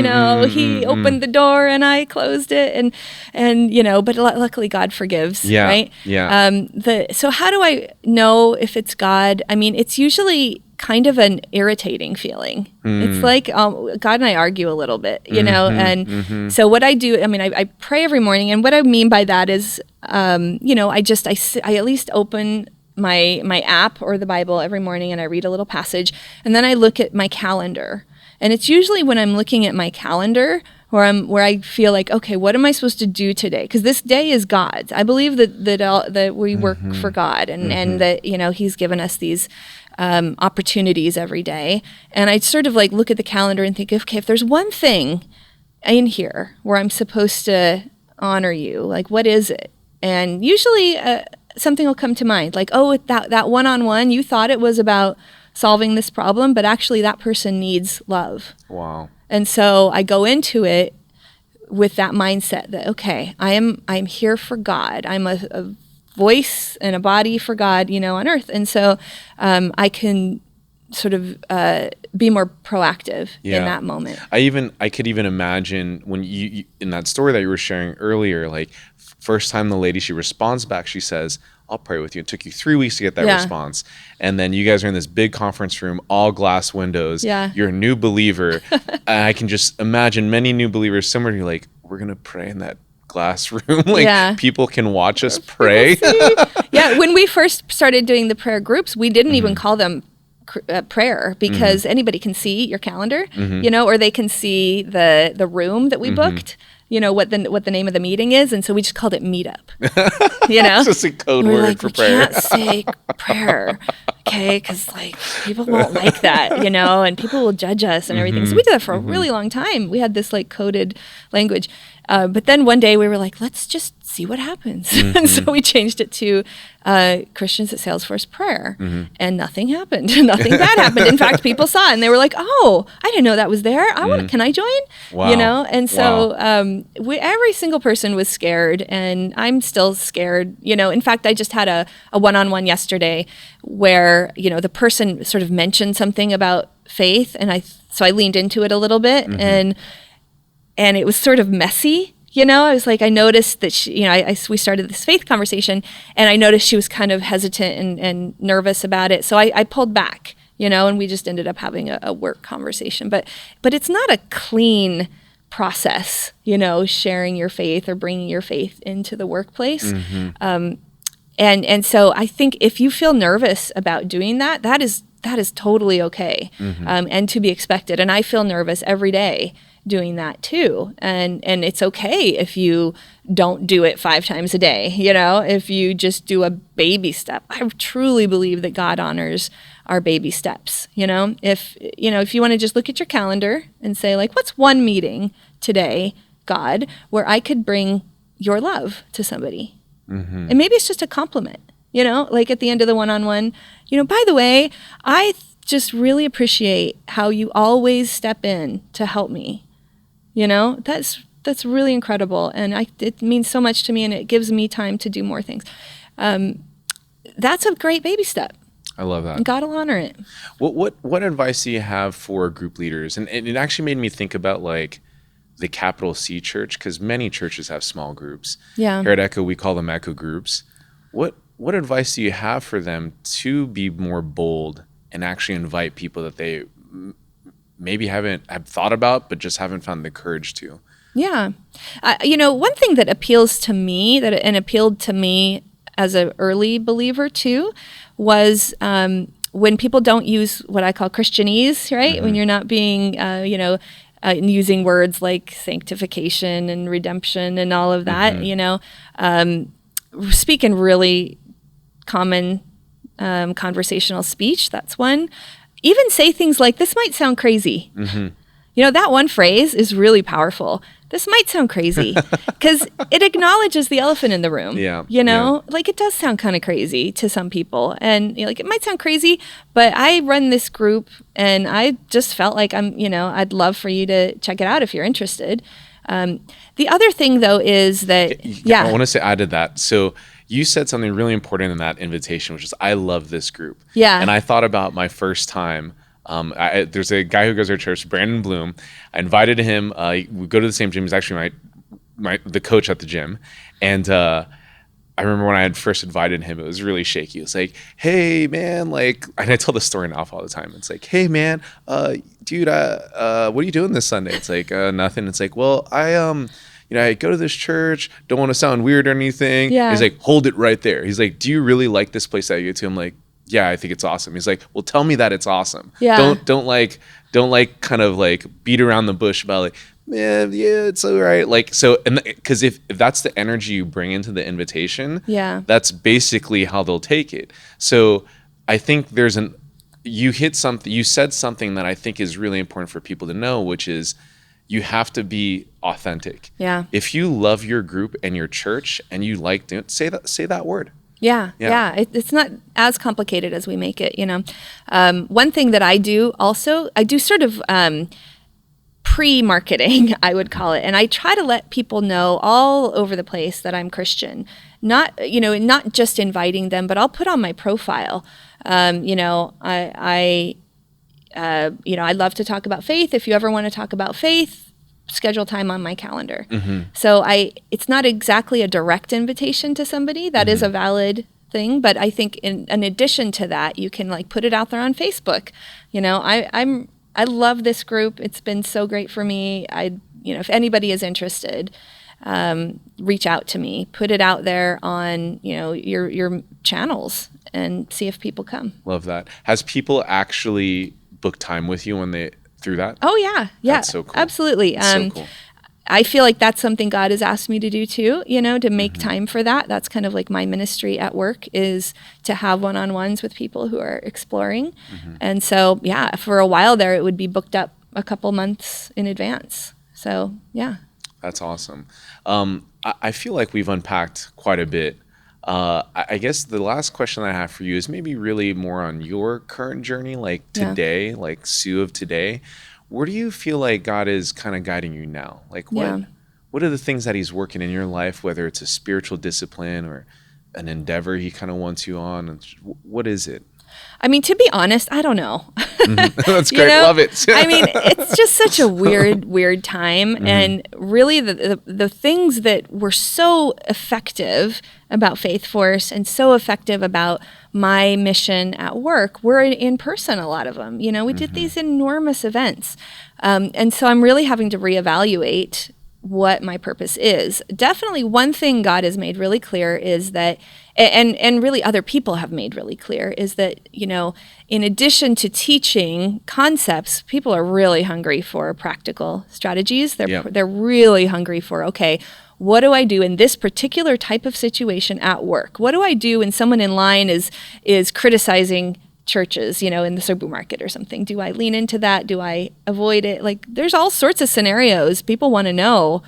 he opened the door and I closed it. And but luckily God forgives, right? Yeah. So how do I know if it's God? I mean, it's usually kind of an irritating feeling. It's like God and I argue a little bit, and so what I do, I mean, I pray every morning. And what I mean by that is, I at least open my app or the Bible every morning and I read a little passage, and then I look at my calendar. And it's usually when I'm looking at my calendar where I feel like, okay, what am I supposed to do today? Because this day is God's. I believe that we work for God, and that He's given us these opportunities every day. And I sort of like look at the calendar and think, okay, if there's one thing in here where I'm supposed to honor you, like what is it? And usually something will come to mind, like, oh, that one-on-one, you thought it was about solving this problem, but actually that person needs love. Wow. And so I go into it with that mindset that, okay, I'm here for God. I'm a voice and a body for God, on earth. And so I can sort of be more proactive in that moment. I could even imagine when you in that story that you were sharing earlier, like first time the lady, she responds back, she says, I'll pray with you. It took you 3 weeks to get that response. And then you guys are in this big conference room, all glass windows. Yeah. You're a new believer. And I can just imagine many new believers similar to you, like, we're going to pray in that glass room. People can watch us pray. Yeah. When we first started doing the prayer groups, we didn't even call them prayer, because anybody can see your calendar, or they can see the room that we booked. What the name of the meeting is, and so we just called it meetup. It's just a code word for prayer. We can't say prayer, okay? Because people won't like that, and people will judge us and everything. So we did that for a really long time. We had this coded language, but then one day we were like, let's just see what happens. And so we changed it to Christians at Salesforce prayer, and nothing happened. Nothing bad happened. In fact, people saw it and they were like, "Oh, I didn't know that was there. Can I join?" Wow. And so every single person was scared, and I'm still scared. In fact, I just had a one-on-one yesterday where the person sort of mentioned something about faith, and so I leaned into it a little bit, and it was sort of messy. I was like, I noticed that she, we started this faith conversation, and I noticed she was kind of hesitant and nervous about it. So I pulled back, and we just ended up having a work conversation. But it's not a clean process, sharing your faith or bringing your faith into the workplace. And so I think if you feel nervous about doing that, that is totally okay, and to be expected. And I feel nervous every day doing that too. And it's okay if you don't do it 5 times a day, if you just do a baby step. I truly believe that God honors our baby steps. If you want to just look at your calendar and say, what's one meeting today, God, where I could bring your love to somebody? And maybe it's just a compliment, at the end of the one-on-one, by the way, I just really appreciate how you always step in to help me. That's really incredible, and it means so much to me, and it gives me time to do more things. That's a great baby step. I love that. And God will honor it. What advice do you have for group leaders? And it actually made me think about the capital C church, because many churches have small groups. Yeah. Here at Echo, we call them Echo groups. What advice do you have for them to be more bold and actually invite people that they maybe have thought about, but just haven't found the courage to? Yeah. One thing that appeals to me, and appealed to me as an early believer too, was when people don't use what I call Christianese, right? When you're not being, using words like sanctification and redemption and all of that, speak in really common conversational speech. That's one. Even say things like, this might sound crazy. That one phrase is really powerful. This might sound crazy, because it acknowledges the elephant in the room. It does sound kind of crazy to some people, and it might sound crazy, but I run this group, and I just felt like I'd love for you to check it out if you're interested. The other thing though is that, I want to say add to that. So you said something really important in that invitation, which is, I love this group. Yeah. And I thought about my first time. There's a guy who goes to our church, Brandon Bloom. I invited him. We go to the same gym. He's actually the coach at the gym. And I remember when I had first invited him, it was really shaky. It was like, hey, man, like, and I tell this story in Alpha all the time. It's like, hey, man, dude, what are you doing this Sunday? It's like, nothing. It's like, well, I go to this church, don't want to sound weird or anything. Yeah. He's like, hold it right there. He's like, do you really like this place that you go to? I'm like, yeah, I think it's awesome. He's like, well, tell me that it's awesome. Yeah. Don't kind of like beat around the bush about like, man, yeah, it's all right. Like, so, and because if that's the energy you bring into the invitation, Yeah. that's basically how they'll take it. So I think you said something that I think is really important for people to know, which is you have to be authentic. Yeah. If you love your group and your church and you like it, say that word. Yeah. It's not as complicated as we make it, One thing that I do also, I do sort of pre-marketing, I would call it. And I try to let people know all over the place that I'm Christian. Not just inviting them, but I'll put on my profile. I love to talk about faith. If you ever want to talk about faith, schedule time on my calendar. Mm-hmm. So it's not exactly a direct invitation to somebody. That is a valid thing, but I think in addition to that, you can like put it out there on Facebook. I love this group. It's been so great for me. If anybody is interested, reach out to me. Put it out there on your channels and see if people come. Love that. Has people actually booked time with you through that? Oh yeah. That's so cool. Absolutely. So cool. I feel like that's something God has asked me to do too, to make time for that. That's kind of like my ministry at work, is to have one-on-ones with people who are exploring. Mm-hmm. And so, yeah, for a while there, it would be booked up a couple months in advance. So, yeah. That's awesome. I feel like we've unpacked quite a bit. I guess the last question I have for you is maybe really more on your current journey, like today, like Sue of today. Where do you feel like God is kind of guiding you now? Like what are the things that he's working in your life, whether it's a spiritual discipline or an endeavor he kind of wants you on? What is it? I mean, to be honest, I don't know. Mm-hmm. That's great. Love it. I mean, it's just such a weird time. Mm-hmm. And really the things that were so effective about Faithforce and so effective about my mission at work were in person, a lot of them. We did these enormous events. And so I'm really having to reevaluate what my purpose is. Definitely one thing God has made really clear is that, and really other people have made really clear, is that, in addition to teaching concepts, people are really hungry for practical strategies. They're really hungry for, okay, what do I do in this particular type of situation at work? What do I do when someone in line is criticizing churches, in the supermarket or something? Do I lean into that? Do I avoid it? Like, there's all sorts of scenarios people want to know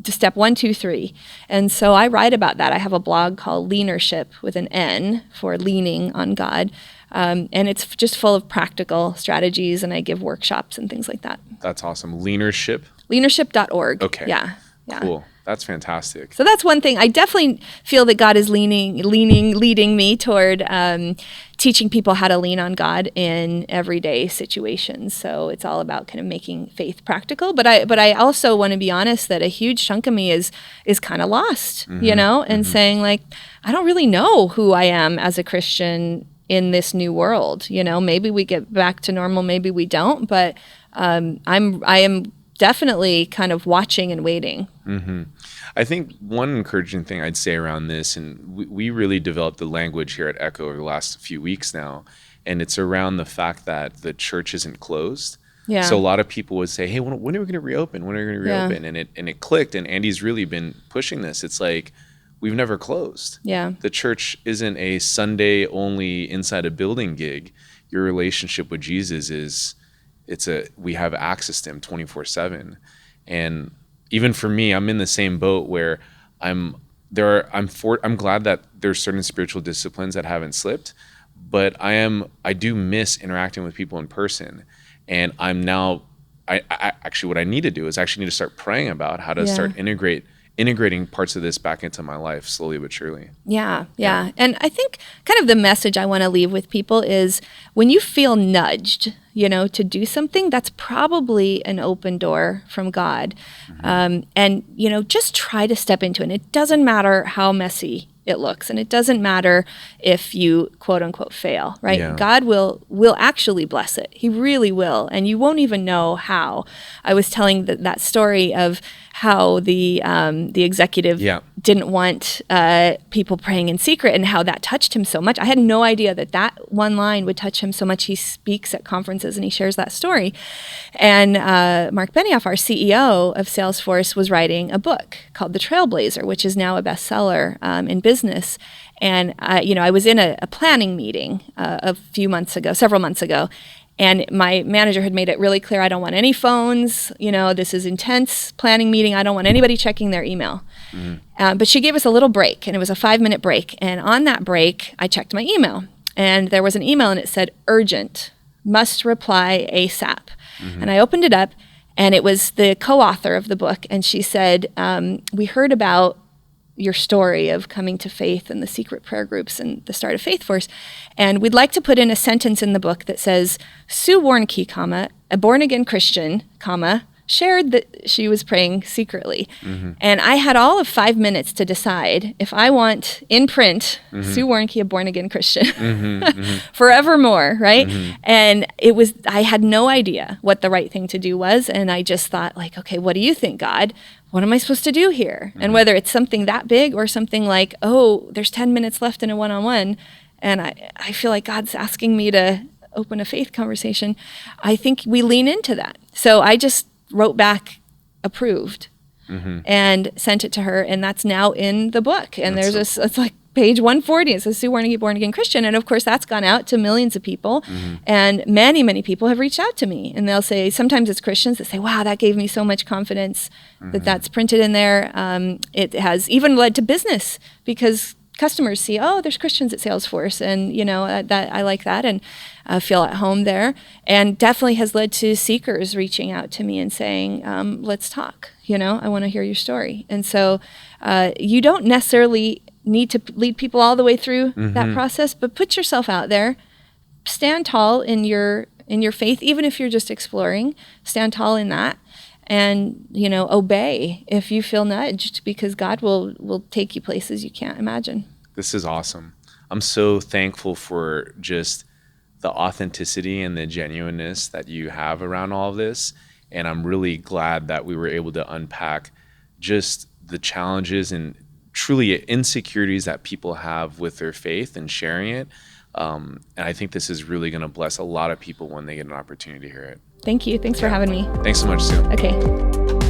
to step 1, 2, 3. And so I write about that. I have a blog called Leanership with an N for leaning on God. And it's just full of practical strategies, and I give workshops and things like that. That's awesome. Leanership? Leanership.org. Okay. Yeah. Cool. That's fantastic. So that's one thing. I definitely feel that God is leading me toward teaching people how to lean on God in everyday situations. So it's all about kind of making faith practical. But I also want to be honest that a huge chunk of me is kind of lost, and saying like, I don't really know who I am as a Christian in this new world. Maybe we get back to normal, maybe we don't. But I am definitely kind of watching and waiting. Mm-hmm. I think one encouraging thing I'd say around this, and we really developed the language here at Echo over the last few weeks now, and it's around the fact that the church isn't closed. Yeah. So a lot of people would say, hey, when are we going to reopen? When are we going to reopen? Yeah. And it clicked, and Andy's really been pushing this. It's like, we've never closed. Yeah. The church isn't a Sunday only inside a building gig. Your relationship with Jesus is, we have access to him 24/7. And even for me, I'm in the same boat where I'm glad that there's certain spiritual disciplines that haven't slipped, but I do miss interacting with people in person. And I actually, what I need to do is actually need to start praying about how to start integrate integrating parts of this back into my life slowly but surely. Yeah. And I think kind of the message I want to leave with people is when you feel nudged, to do something, that's probably an open door from God. And, just try to step into it. And it doesn't matter how messy it looks. And it doesn't matter if you quote unquote fail, right? Yeah. God will actually bless it. He really will. And you won't even know how. I was telling that story of how the executive didn't want people praying in secret and how that touched him so much. I had no idea that one line would touch him so much. He speaks at conferences and he shares that story. And Mark Benioff, our CEO of Salesforce, was writing a book called The Trailblazer, which is now a bestseller in business. And I was in a planning meeting several months ago, and my manager had made it really clear, I don't want any phones, this is intense planning meeting, I don't want anybody checking their email. But she gave us a little break, and it was a 5-minute break. And on that break, I checked my email, and there was an email, and it said, urgent, must reply ASAP. And I opened it up, and it was the co-author of the book, and she said, we heard about your story of coming to faith and the secret prayer groups and the start of Faithforce. And we'd like to put in a sentence in the book that says, Sue Warnke, a born-again Christian, shared that she was praying secretly. And I had all of 5 minutes to decide if I want in print, Sue Warnke, a born-again Christian, forevermore, right? And I had no idea what the right thing to do was. And I just thought okay, what do you think, God? What am I supposed to do here? And whether it's something that big or something like, there's 10 minutes left in a one-on-one, and I feel like God's asking me to open a faith conversation, I think we lean into that. So I just wrote back approved and sent it to her, and that's now in the book. And it's like page 140, it says Sue Warnke, born again Christian. And of course that's gone out to millions of people, and many, many people have reached out to me, and they'll say, sometimes it's Christians that say, wow, that gave me so much confidence that's printed in there. It has even led to business, because customers see, there's Christians at Salesforce, and that I like that, and feel at home there. And definitely has led to seekers reaching out to me and saying, let's talk, I want to hear your story. And so you don't necessarily need to lead people all the way through that process, but put yourself out there, stand tall in your faith, even if you're just exploring, stand tall in that. And, obey if you feel nudged, because God will take you places you can't imagine. This is awesome. I'm so thankful for just the authenticity and the genuineness that you have around all of this. And I'm really glad that we were able to unpack just the challenges and truly insecurities that people have with their faith and sharing it. And I think this is really going to bless a lot of people when they get an opportunity to hear it. Thank you. Thanks for having me. Thanks so much, Sue. Okay.